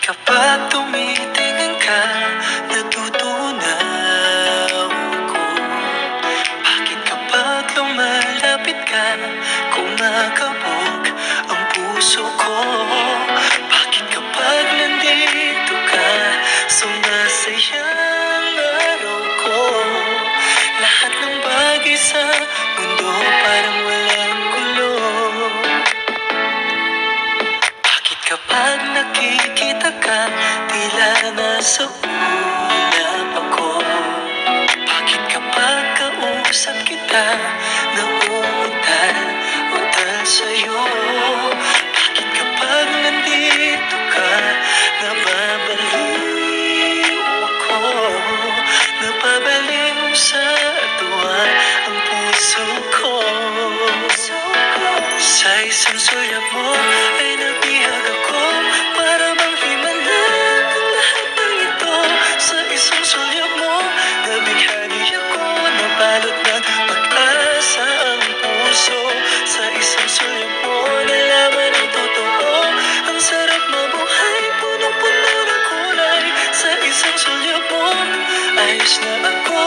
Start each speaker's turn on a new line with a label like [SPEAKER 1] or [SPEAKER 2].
[SPEAKER 1] Kapag tumitingin ka, natutunaw ko. Bakit kapag lumalapit ka, kumakabog ang puso ko? Bakit kapag nandito ka, sumasaya ang araw ko? Lahat ng bagay sa mundo parang walang gulo. Bakit kapag nakikita ka, tila nasa ulap ako? Bakit kapag kausap kita, nauutal sa'yo? Bakit kapag nandito ka, nababaliw ako? Nababaliw sa tuwa ang puso ko. Sa isang sulyap mo ay nabihag ako, para bang himala ang lahat ng ito. Sa isang sulyap mo, nabighani ako, nabalot ng pag-asa ang puso. Sa isang sulyap mo, nalaman ang totoo, ang sarap mabuhay, punong-puno ng kulay. Sa isang sulyap mo, ayos na ako.